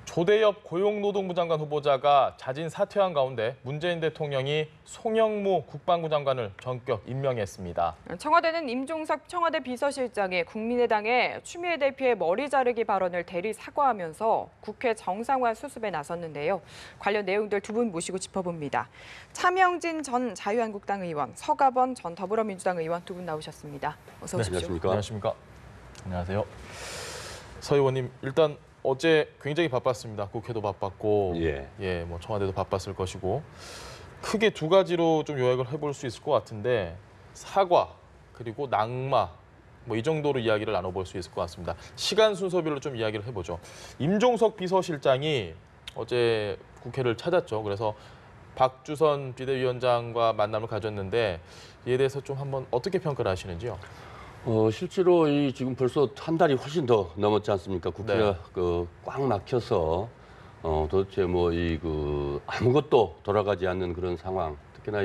조대엽 고용노동부 장관 후보자가 자진 사퇴한 가운데 문재인 대통령이 송영무 국방부 장관을 전격 임명했습니다. 청와대는 임종석 청와대 비서실장이 국민의당의 추미애 대표의 머리 자르기 발언을 대리 사과하면서 국회 정상화 수습에 나섰는데요. 관련 내용들 두 분 모시고 짚어봅니다. 차명진 전 자유한국당 의원, 서가번 전 더불어민주당 의원 두 분 나오셨습니다. 어서 오십시오. 안녕하십니까. 안녕하십니까. 안녕하세요. 서 의원님, 일단 어제 굉장히 바빴습니다. 국회도 바빴고, 뭐 청와대도 바빴을 것이고, 크게 두 가지로 좀 요약을 해볼 수 있을 것 같은데, 사과 그리고 낙마, 뭐 이 정도로 이야기를 나눠볼 수 있을 것 같습니다. 시간 순서별로 좀 이야기를 해보죠. 임종석 비서실장이 어제 국회를 찾았죠. 그래서 박주선 비대위원장과 만남을 가졌는데 이에 대해서 좀 한번 어떻게 평가를 하시는지요? 실제로 지금 벌써 한 달이 훨씬 더 넘었지 않습니까? 국회가 꽉 막혀서 도대체 아무것도 돌아가지 않는 그런 상황. 특히나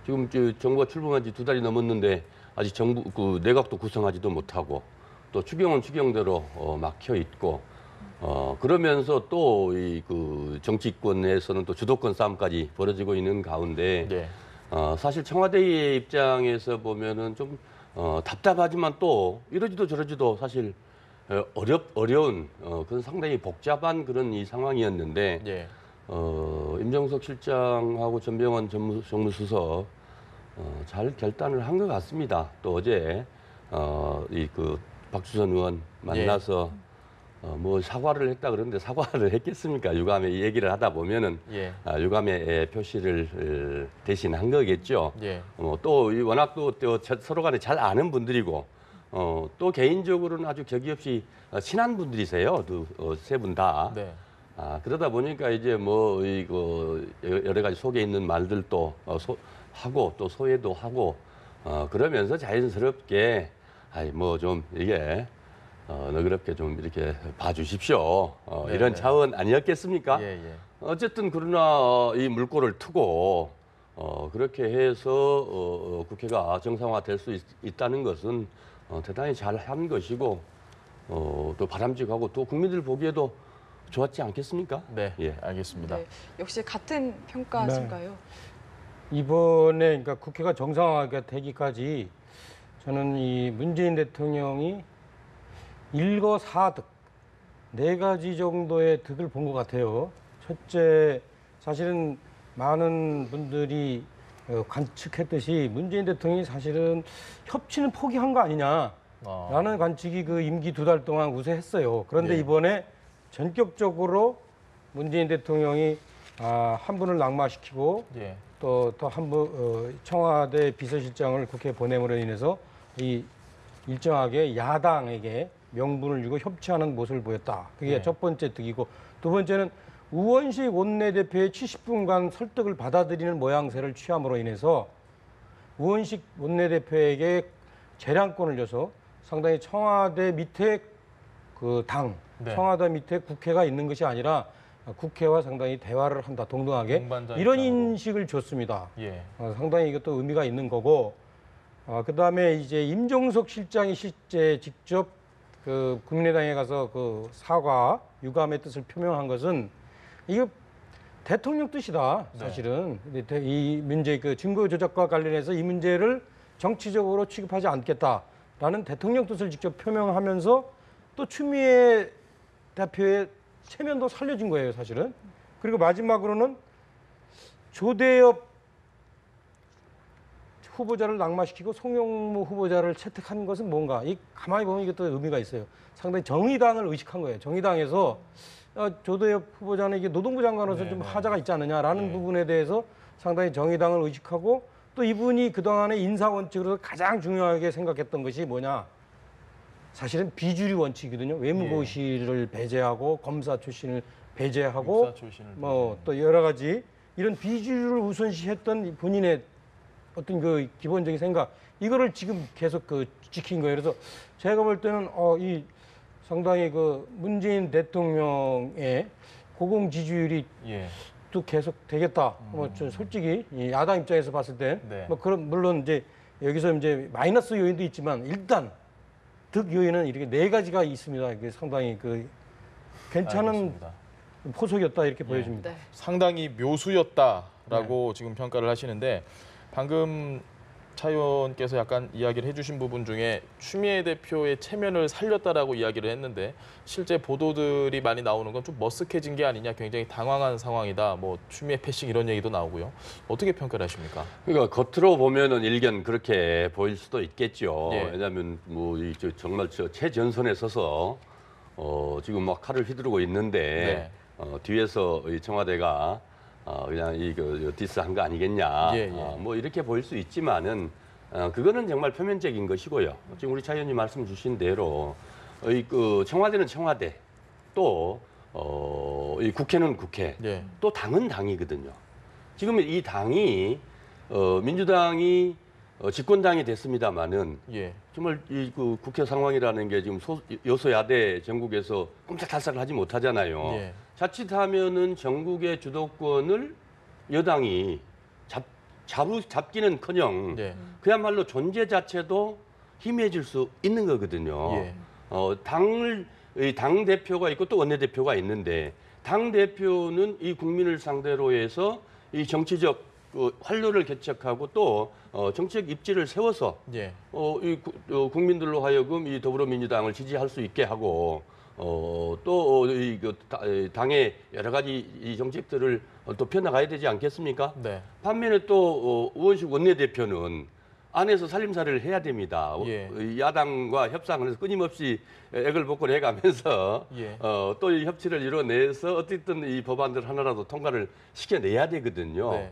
지금 정부가 출범한 지 두 달이 넘었는데 아직 내각도 구성하지도 못하고 또 추경은 추경대로 막혀 있고 그러면서 또 정치권 내에서는 또 주도권 싸움까지 벌어지고 있는 가운데 사실 청와대의 입장에서 보면은 좀 답답하지만 또 이러지도 저러지도 사실 어려운 그런 상당히 복잡한 그런 이 상황이었는데 임종석 실장하고 전병헌 정무수석 잘 결단을 한 것 같습니다. 또 어제 박주선 의원 만나서 뭐 사과를 했다 그러는데 사과를 했겠습니까? 유감에 이 얘기를 하다 보면은 유감의 표시를 대신 한 거겠죠. 또 워낙 또 서로 간에 잘 아는 분들이고 또 개인적으로는 아주 격이 없이 친한 분들이세요. 세 분 다. 그러다 보니까 이제 뭐 여러 가지 속에 있는 말들도 하고 또 소외도 하고 그러면서 자연스럽게 뭐 좀 이게 너그럽게 좀 이렇게 봐주십시오. 이런 차원 아니었겠습니까? 어쨌든 그러나 이 물꼬를 트고 그렇게 해서 국회가 정상화될 수 있다는 것은 대단히 잘한 것이고 또 바람직하고 또 국민들 보기에도 좋았지 않겠습니까? 네, 알겠습니다. 역시 같은 평가신가요? 이번에 그러니까 국회가 정상화가 되기까지 저는 이 문재인 대통령이 일거사득 네 가지 정도의 득을 본 것 같아요. 첫째, 사실은 많은 분들이 관측했듯이 문재인 대통령이 사실은 협치는 포기한 거 아니냐라는 관측이 임기 두 달 동안 우세했어요. 그런데 이번에 전격적으로 문재인 대통령이 한 분을 낙마시키고 또 한 분 청와대 비서실장을 국회에 보냄으로 인해서 이 일정하게 야당에게 명분을 주고 협치하는 모습을 보였다. 그게 첫 번째 득이고, 두 번째는 우원식 원내대표의 70분간 설득을 받아들이는 모양새를 취함으로 인해서 우원식 원내대표에게 재량권을 줘서 상당히 청와대 밑에 청와대 밑에 국회가 있는 것이 아니라 국회와 상당히 대화를 한다, 동등하게 이런 인식을 줬습니다. 상당히 이것도 의미가 있는 거고, 그다음에 이제 임종석 실장이 실제 직접 국민의당에 가서 사과, 유감의 뜻을 표명한 것은 이거 대통령 뜻이다, 사실은. 이 문제 증거 조작과 관련해서 이 문제를 정치적으로 취급하지 않겠다라는 대통령 뜻을 직접 표명하면서 또 추미애 대표의 체면도 살려준 거예요, 사실은. 그리고 마지막으로는 조대엽 후보자를 낙마시키고 송영무 후보자를 채택한 것은 뭔가, 가만히 보면 이것도 의미가 있어요. 상당히 정의당을 의식한 거예요. 정의당에서 조대엽 후보자는 이게 노동부 장관으로서 좀 하자가 있지 않느냐라는 부분에 대해서 상당히 정의당을 의식하고, 또 이분이 그동안의 인사 원칙으로 가장 중요하게 생각했던 것이 뭐냐, 사실은 비주류 원칙이거든요. 외무고시를 배제하고 검사 출신을 배제하고 뭐 또 여러 가지 이런 비주류를 우선시했던 본인의 어떤 기본적인 생각, 이거를 지금 계속 지킨 거예요. 그래서 제가 볼 때는 이 상당히 문재인 대통령의 고공 지지율이 또 계속 되겠다. 뭐 솔직히 야당 입장에서 봤을 때 뭐 그런, 물론 이제 여기서 이제 마이너스 요인도 있지만 일단 득 요인은 이렇게 네 가지가 있습니다. 이게 상당히 괜찮은 포석이었다 이렇게 보여집니다. 네. 상당히 묘수였다라고 지금 평가를 하시는데 방금 차 의원께서 약간 이야기를 해주신 부분 중에 추미애 대표의 체면을 살렸다라고 이야기를 했는데 실제 보도들이 많이 나오는 건 좀 머쓱해진 게 아니냐, 굉장히 당황한 상황이다, 뭐 추미애 패싱 이런 얘기도 나오고요. 어떻게 평가를 하십니까? 그러니까 겉으로 보면은 일견 그렇게 보일 수도 있겠죠. 예. 왜냐하면 뭐 정말 최전선에 서서 지금 막 칼을 휘두르고 있는데 뒤에서 이 청와대가 그냥 이거 디스한 거 아니겠냐. 뭐 이렇게 보일 수 있지만은 그거는 정말 표면적인 것이고요. 지금 우리 차 의원님 말씀 주신 대로 그 청와대는 청와대, 또 이 국회는 국회, 또 당은 당이거든요. 지금 이 당이 민주당이 집권당이 됐습니다마는 정말 그 국회 상황이라는 게 지금 여소야대 전국에서 꼼짝달싹을 하지 못하잖아요. 자칫하면은 전국의 주도권을 여당이 잡기는커녕 그야말로 존재 자체도 희미해질 수 있는 거거든요. 당 대표가 있고 또 원내 대표가 있는데 당 대표는 이 국민을 상대로 해서 이 정치적 활로를 개척하고 또 정치적 입지를 세워서 국민들로 하여금 이 더불어민주당을 지지할 수 있게 하고 또 당의 여러 가지 이 정책들을 또 펴나가야 되지 않겠습니까? 반면에 또 우원식 원내대표는 안에서 살림살이를 해야 됩니다. 야당과 협상을 해서 끊임없이 액을 복구를 해가면서 또 이 협치를 이뤄내서 어쨌든 이 법안들 하나라도 통과를 시켜내야 되거든요.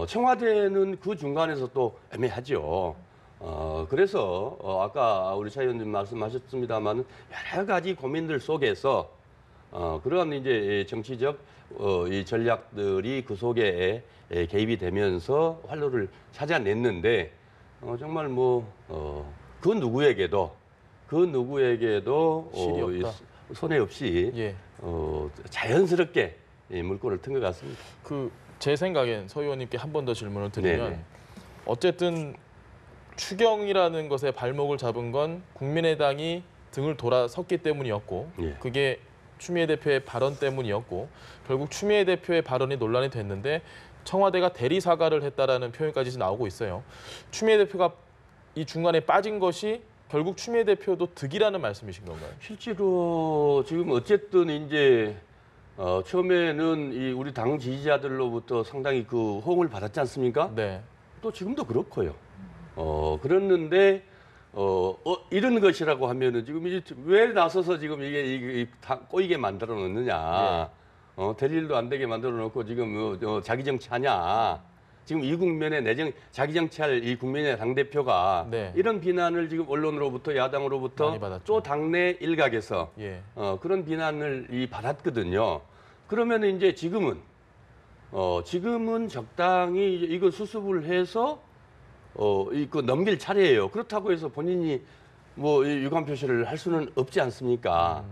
청와대는 그 중간에서 또 애매하죠. 그래서 아까 우리 차 의원님 말씀하셨습니다만 여러 가지 고민들 속에서 그런 이제 정치적 이 전략들이 그 속에 개입이 되면서 활로를 찾아냈는데 정말 뭐 그 누구에게도 손해 없이 자연스럽게 물꼬를 튼 것 같습니다. 제 생각엔 서 의원님께 한 번 더 질문을 드리면 어쨌든 추경이라는 것에 발목을 잡은 건 국민의당이 등을 돌아섰기 때문이었고 그게 추미애 대표의 발언 때문이었고 결국 추미애 대표의 발언이 논란이 됐는데 청와대가 대리 사과를 했다라는 표현까지 나오고 있어요. 추미애 대표가 이 중간에 빠진 것이 결국 추미애 대표도 득이라는 말씀이신 건가요? 실제로 지금 어쨌든 이제 처음에는 이 우리 당 지지자들로부터 상당히 그 호응을 받았지 않습니까? 또 지금도 그렇고요. 그랬는데 이런 것이라고 하면은 지금 이제 왜 나서서 지금 이게 다 꼬이게 만들어 놓느냐? 될 일도 안 되게 만들어 놓고 지금 자기 정치하냐? 지금 이 국면에 자기 정치할 이 국민의 당 대표가 이런 비난을 지금 언론으로부터 야당으로부터 또 당내 일각에서 그런 비난을 받았거든요. 그러면 이제 지금은 적당히 이거 수습을 해서 이거 넘길 차례예요. 그렇다고 해서 본인이 뭐 유감 표시를 할 수는 없지 않습니까?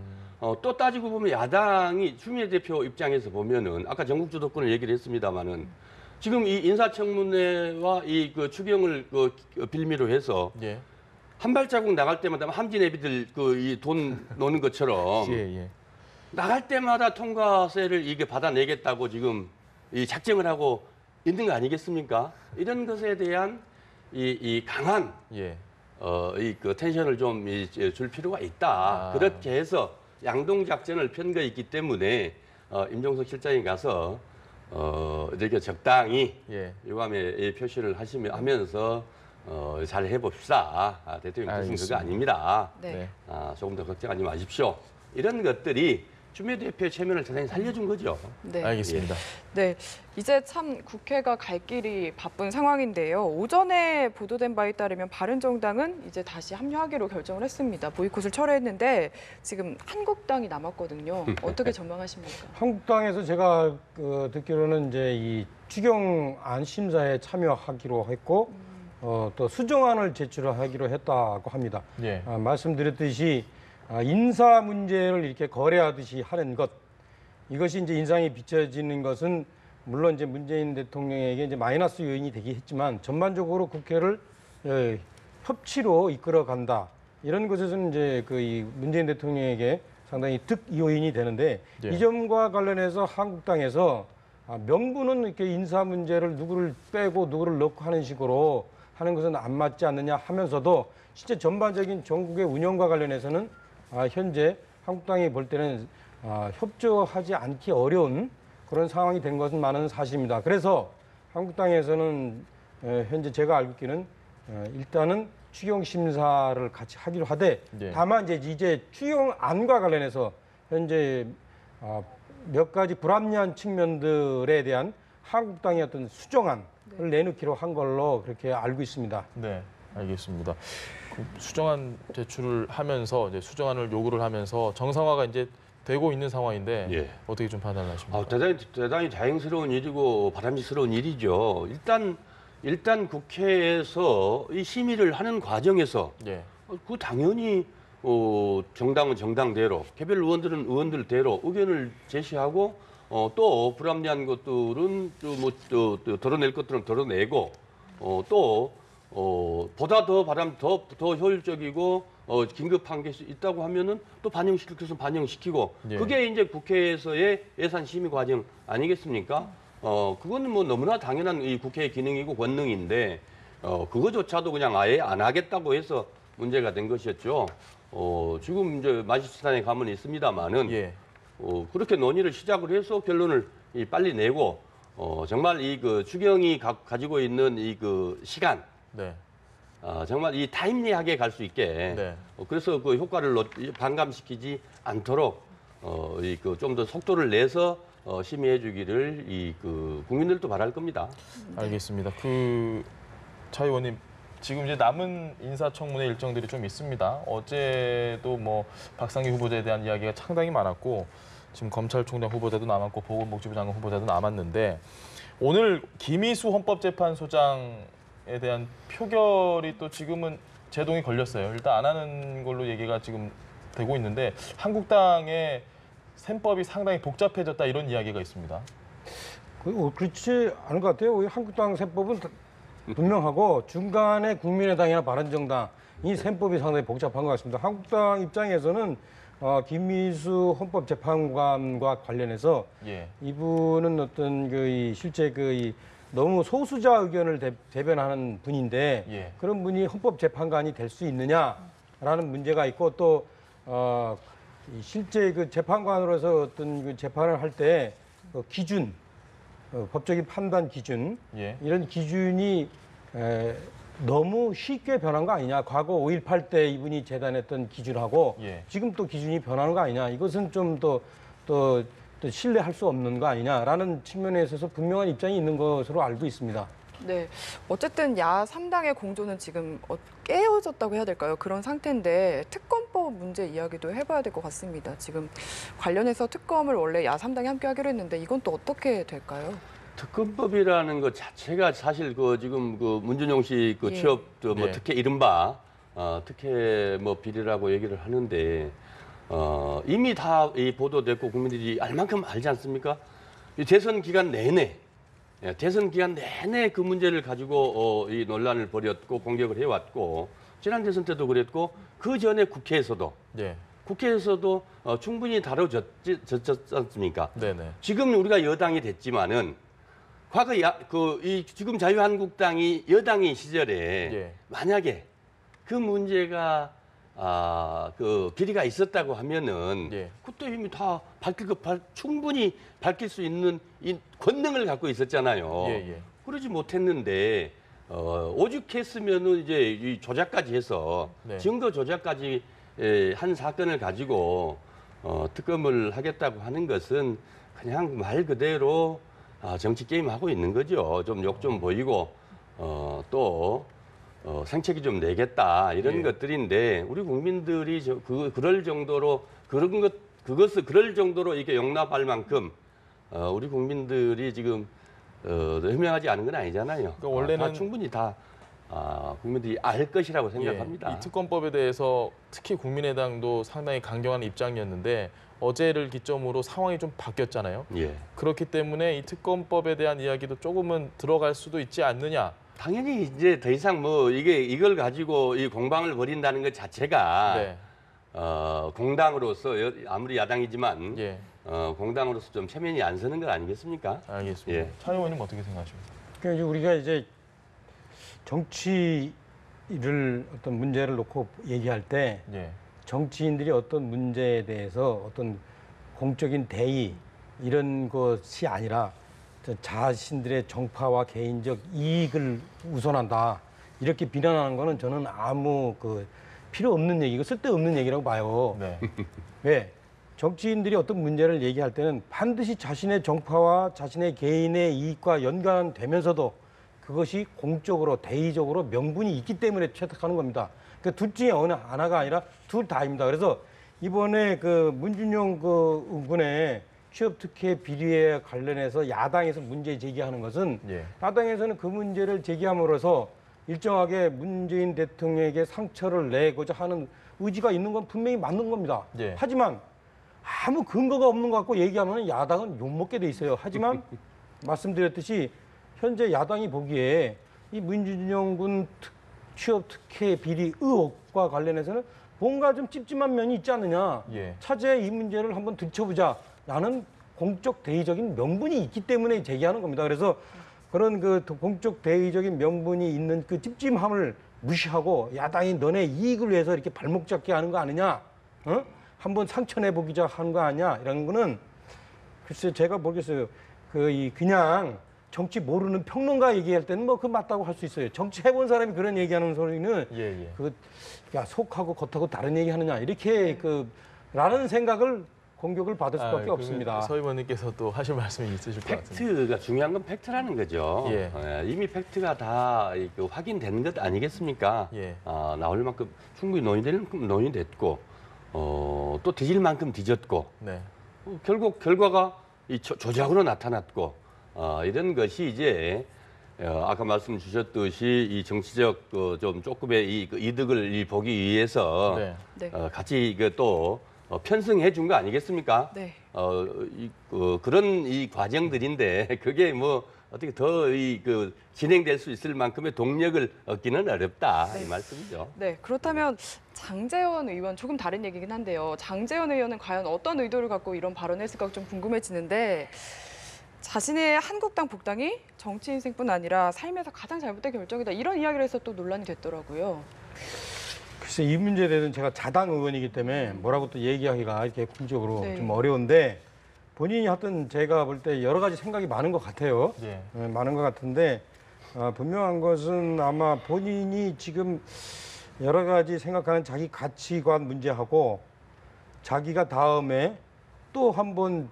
또 따지고 보면 야당이 추미애 대표 입장에서 보면은 아까 전국 주도권을 얘기를 했습니다마는 지금 이 인사청문회와 이 그 추경을 빌미로 해서 한 발자국 나갈 때마다 함진 애비들 이 돈 노는 것처럼 나갈 때마다 통과세를 이게 받아내겠다고 지금 이 작정을 하고 있는 거 아니겠습니까? 이런 것에 대한 이 강한 그 텐션을 좀 줄 필요가 있다. 그렇게 해서 양동 작전을 편 거 있기 때문에 임종석 실장이 가서 이렇게 적당히 유감의 표시를 하면서 잘 해봅시다. 대통령 뜻은 그거 아닙니다. 조금 더 걱정하지 마십시오. 이런 것들이 추미애 대표의 체면을 대단히 살려준 거죠. 알겠습니다. 이제 참 국회가 갈 길이 바쁜 상황인데요. 오전에 보도된 바에 따르면 바른정당은 이제 다시 합류하기로 결정을 했습니다. 보이콧을 철회했는데 지금 한국당이 남았거든요. 어떻게 전망하십니까? 한국당에서 제가 듣기로는 이제 이 추경안 심사에 참여하기로 했고 또 수정안을 제출하기로 했다고 합니다. 말씀드렸듯이 인사 문제를 이렇게 거래하듯이 하는 것, 이것이 이제 인상이 비춰지는 것은 물론 이제 문재인 대통령에게 이제 마이너스 요인이 되긴 했지만 전반적으로 국회를 협치로 이끌어간다, 이런 것에서는 이제 이 문재인 대통령에게 상당히 득 요인이 되는데 예. 이 점과 관련해서 한국당에서 명분은 이렇게 인사 문제를 누구를 빼고 누구를 넣고 하는 식으로 하는 것은 안 맞지 않느냐 하면서도 실제 전반적인 전국의 운영과 관련해서는 현재 한국당이 볼 때는 협조하지 않기 어려운 그런 상황이 된 것은 많은 사실입니다. 그래서 한국당에서는 현재 제가 알고 있기는 일단은 추경 심사를 같이 하기로 하되 네. 다만 이제 추경안과 관련해서 현재 몇 가지 불합리한 측면들에 대한 한국당의 어떤 수정안을 내놓기로 한 걸로 그렇게 알고 있습니다. 네, 알겠습니다. 그 수정안 제출을 하면서 이제 수정안을 요구를 하면서 정상화가 이제 되고 있는 상황인데 예. 어떻게 좀 판단하십니까? 대단히 다행스러운 일이고 바람직스러운 일이죠. 일단 국회에서 이 심의를 하는 과정에서 예. 그 당연히 정당은 정당대로, 개별 의원들은 의원들대로 의견을 제시하고 또 불합리한 것들은 또 덜어낼 것들은 덜어내고 또 보다 더 효율적이고 긴급한 게 있다고 하면은 또 반영시킬 것은 반영시키고 예. 그게 이제 국회에서의 예산 심의 과정 아니겠습니까? 그거는 뭐 너무나 당연한 이 국회의 기능이고 권능인데 그거조차도 그냥 아예 안 하겠다고 해서 문제가 된 것이었죠. 지금 이제 마지스탄에 가면 있습니다만은 예. 그렇게 논의를 시작을 해서 결론을 빨리 내고 정말 이 그 추경이 가지고 있는 이 그 시간 네. 정말 이 타임리하게 갈 수 있게 네. 그래서 그 효과를 반감시키지 않도록 좀 더 속도를 내서 심의해 주기를 국민들도 바랄 겁니다. 알겠습니다. 차 의원님 지금 이제 남은 인사청문회 일정들이 좀 있습니다. 어제도 뭐 박상기 후보자에 대한 이야기가 상당히 많았고 지금 검찰총장 후보자도 남았고 보건복지부 장관 후보자도 남았는데 오늘 김희수 헌법재판소장에 대한 표결이 또 지금은 제동이 걸렸어요. 일단 안 하는 걸로 얘기가 지금 되고 있는데 한국당의 셈법이 상당히 복잡해졌다 이런 이야기가 있습니다. 그렇지 않은 것 같아요. 우리 한국당 셈법은 분명하고 중간에 국민의당이나 바른정당이 셈법이 상당히 복잡한 것 같습니다. 한국당 입장에서는 김미수 헌법재판관과 관련해서 예. 이분은 어떤 실제 너무 소수자 의견을 대변하는 분인데 예. 그런 분이 헌법재판관이 될 수 있느냐라는 문제가 있고 또 실제 재판관으로서 어떤 재판을 할 때 기준 법적인 판단 기준 예. 이런 기준이 너무 쉽게 변한 거 아니냐. 과거 5.18 때 이분이 제단했던 기준하고 예. 지금 또 기준이 변하는 거 아니냐. 이것은 좀 또 신뢰할 수 없는 거 아니냐라는 측면에 있어서 분명한 입장이 있는 것으로 알고 있습니다. 네, 어쨌든 야 3당의 공조는 지금 깨어졌다고 해야 될까요? 그런 상태인데 특검법 문제 이야기도 해봐야 될 것 같습니다. 지금 관련해서 특검을 원래 야 3당이 함께 하기로 했는데 이건 또 어떻게 될까요? 특검법이라는 것 자체가 사실 지금 문준용 씨 예. 취업 네. 특혜 이른바 특혜 비리라고 얘기를 하는데 이미 다 보도됐고 국민들이 알 만큼 알지 않습니까? 이 대선 기간 내내 그 문제를 가지고 이 논란을 벌였고 공격을 해왔고 지난 대선 때도 그랬고 그 전에 국회에서도 예. 충분히 다뤄졌지 않습니까? 네네. 지금 우리가 여당이 됐지만은 과거 지금 자유한국당이 여당인 시절에 예. 만약에 그 문제가 비리가 있었다고 하면은 예. 그때 이미 다 충분히 밝힐 수 있는 이 권능을 갖고 있었잖아요. 예. 그러지 못했는데 오죽했으면은 이제 이 조작까지 해서 네. 증거 조작까지 한 사건을 가지고 특검을 하겠다고 하는 것은 그냥 말 그대로 정치 게임 하고 있는 거죠. 좀 욕 좀 보이고 또 생채기 좀 내겠다 이런 예. 것들인데 우리 국민들이 그럴 정도로 그럴 정도로 이게 용납할 만큼 우리 국민들이 지금 현명하지 않은 건 아니잖아요. 그러니까 원래는 충분히 다 국민들이 알 것이라고 생각합니다. 이 특검법에 대해서 특히 국민의당도 상당히 강경한 입장이었는데 어제를 기점으로 상황이 좀 바뀌었잖아요. 예. 그렇기 때문에 이 특검법에 대한 이야기도 조금은 들어갈 수도 있지 않느냐. 당연히 이제 더 이상 이걸 가지고 이 공방을 벌인다는 것 자체가 네. 공당으로서 아무리 야당이지만 예. 공당으로서 좀 체면이 안 서는 것 아니겠습니까? 알겠습니다. 예. 차 의원님 어떻게 생각하십니까? 그러니까 우리가 이제 정치를 어떤 문제를 놓고 얘기할 때 예. 정치인들이 어떤 문제에 대해서 어떤 공적인 대의 이런 것이 아니라 자신들의 정파와 개인적 이익을 우선한다 이렇게 비난하는 거는 저는 아무 필요 없는 얘기고 쓸데없는 얘기라고 봐요. 네. 왜? 정치인들이 어떤 문제를 얘기할 때는 반드시 자신의 정파와 자신의 개인의 이익과 연관되면서도 그것이 공적으로 대의적으로 명분이 있기 때문에 채택하는 겁니다. 그 둘 중에 어느 하나가 아니라 둘 다입니다. 그래서 이번에 문준용 의원의 취업특혜 비리에 관련해서 야당에서 문제 제기하는 것은 예. 야당에서는 그 문제를 제기함으로써 일정하게 문재인 대통령에게 상처를 내고자 하는 의지가 있는 건 분명히 맞는 겁니다. 예. 하지만 아무 근거가 없는 것 같고 얘기하면 야당은 욕먹게 돼 있어요. 하지만 말씀드렸듯이 현재 야당이 보기에 이 문준용 군 취업특혜 비리 의혹과 관련해서는 뭔가 좀 찝찝한 면이 있지 않느냐. 예. 차제에 이 문제를 한번 들춰보자라는 공적 대의적인 명분이 있기 때문에 제기하는 겁니다. 그래서 그런 공적 대의적인 명분이 있는 그 찝찝함을 무시하고 야당이 너네 이익을 위해서 이렇게 발목 잡게 하는 거 아니냐. 한번 상처내보기자 하는 거 아니냐. 이런 거는 글쎄 제가 모르겠어요. 그냥 정치 모르는 평론가 얘기할 때는 그 맞다고 할 수 있어요. 정치 해본 사람이 그런 얘기하는 소리는 예. 야 속하고 겉하고 다른 얘기하느냐 이렇게 라는 생각을 공격을 받을 수밖에 없습니다. 서 의원님께서 또 하실 말씀이 있으실 것 같은데. 팩트가 중요한 건 팩트라는 거죠. 예. 이미 팩트가 다 확인된 것 아니겠습니까? 예. 나올 만큼 충분히 논의될 만큼 논의됐고 또 뒤질 만큼 뒤졌고 네. 결국 결과가 조작으로 나타났고 이런 것이 이제 아까 말씀 주셨듯이 이 정치적 좀 조금의 이득을 보기 위해서 네. 같이 또 편승해 준 거 아니겠습니까? 네. 그런 이 과정들인데 그게 어떻게 더 진행될 수 있을 만큼의 동력을 얻기는 어렵다 이 말씀이죠. 네, 그렇다면 장제원 의원 조금 다른 얘기긴 한데요. 장제원 의원은 과연 어떤 의도를 갖고 이런 발언을 했을까 좀 궁금해지는데 자신의 한국당 복당이 정치 인생뿐 아니라 삶에서 가장 잘못된 결정이다 이런 이야기를 해서 또 논란이 됐더라고요. 글쎄 이 문제에 대해서는 제가 자당 의원이기 때문에 뭐라고 또 얘기하기가 이렇게 공적으로 네. 좀 어려운데 본인이 하여튼 제가 볼 때 여러 가지 생각이 많은 것 같아요. 예. 많은 것 같은데 분명한 것은 아마 본인이 지금 여러 가지 생각하는 자기 가치관 문제하고 자기가 다음에 또 한 번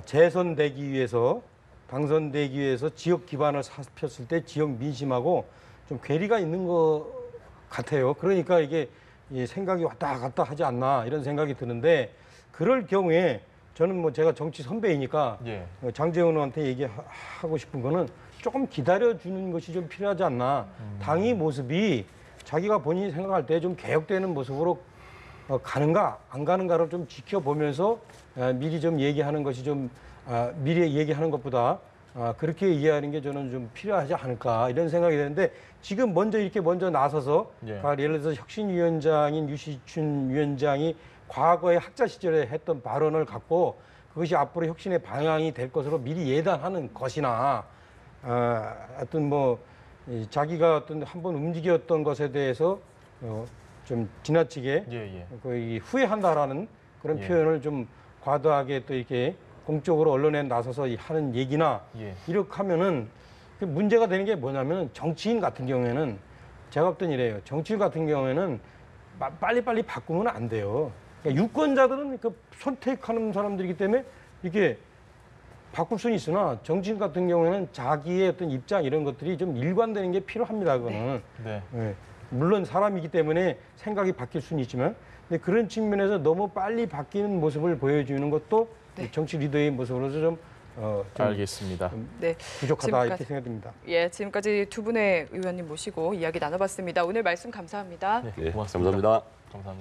재선되기 위해서 당선되기 위해서 지역 기반을 살폈을 때 지역 민심하고 좀 괴리가 있는 것 같아요. 그러니까 이게 생각이 왔다 갔다 하지 않나 이런 생각이 드는데 그럴 경우에 저는 제가 정치 선배이니까 예. 장제원 의원한테 얘기하고 싶은 거는 조금 기다려주는 것이 좀 필요하지 않나. 당의 모습이 자기가 본인이 생각할 때 좀 개혁되는 모습으로 가는가 안 가는가를 좀 지켜보면서 미리 좀 얘기하는 것이 미리 얘기하는 것보다 그렇게 이해하는 게 저는 좀 필요하지 않을까 이런 생각이 드는데 지금 이렇게 먼저 나서서 예. 예를 들어서 혁신위원장인 유시춘 위원장이 과거에 학자 시절에 했던 발언을 갖고 그것이 앞으로 혁신의 방향이 될 것으로 미리 예단하는 것이나 하여튼 자기가 어떤 한번 움직였던 것에 대해서 좀 지나치게 예. 후회한다라는 그런 예. 표현을 좀 과도하게 또 이렇게 공적으로 언론에 나서서 하는 얘기나 예. 이렇게 하면은 문제가 되는 게 뭐냐면 정치인 같은 경우에는 제가 볼 땐 이래요. 정치인 같은 경우에는 빨리빨리 바꾸면 안 돼요. 그러니까 유권자들은 선택하는 사람들이기 때문에 이게 바꿀 수는 있으나 정치인 같은 경우에는 자기의 어떤 입장 이런 것들이 좀 일관되는 게 필요합니다. 그거는. 네. 네. 물론 사람이기 때문에 생각이 바뀔 수는 있지만 근데 그런 측면에서 너무 빨리 바뀌는 모습을 보여주는 것도 정치 리더의 모습으로서 좀 알겠습니다. 네. 부족하다 이렇게 생각됩니다. 예, 지금까지 두 분의 의원님 모시고 이야기 나눠봤습니다. 오늘 말씀 감사합니다. 네, 고맙습니다. 감사합니다. 감사합니다.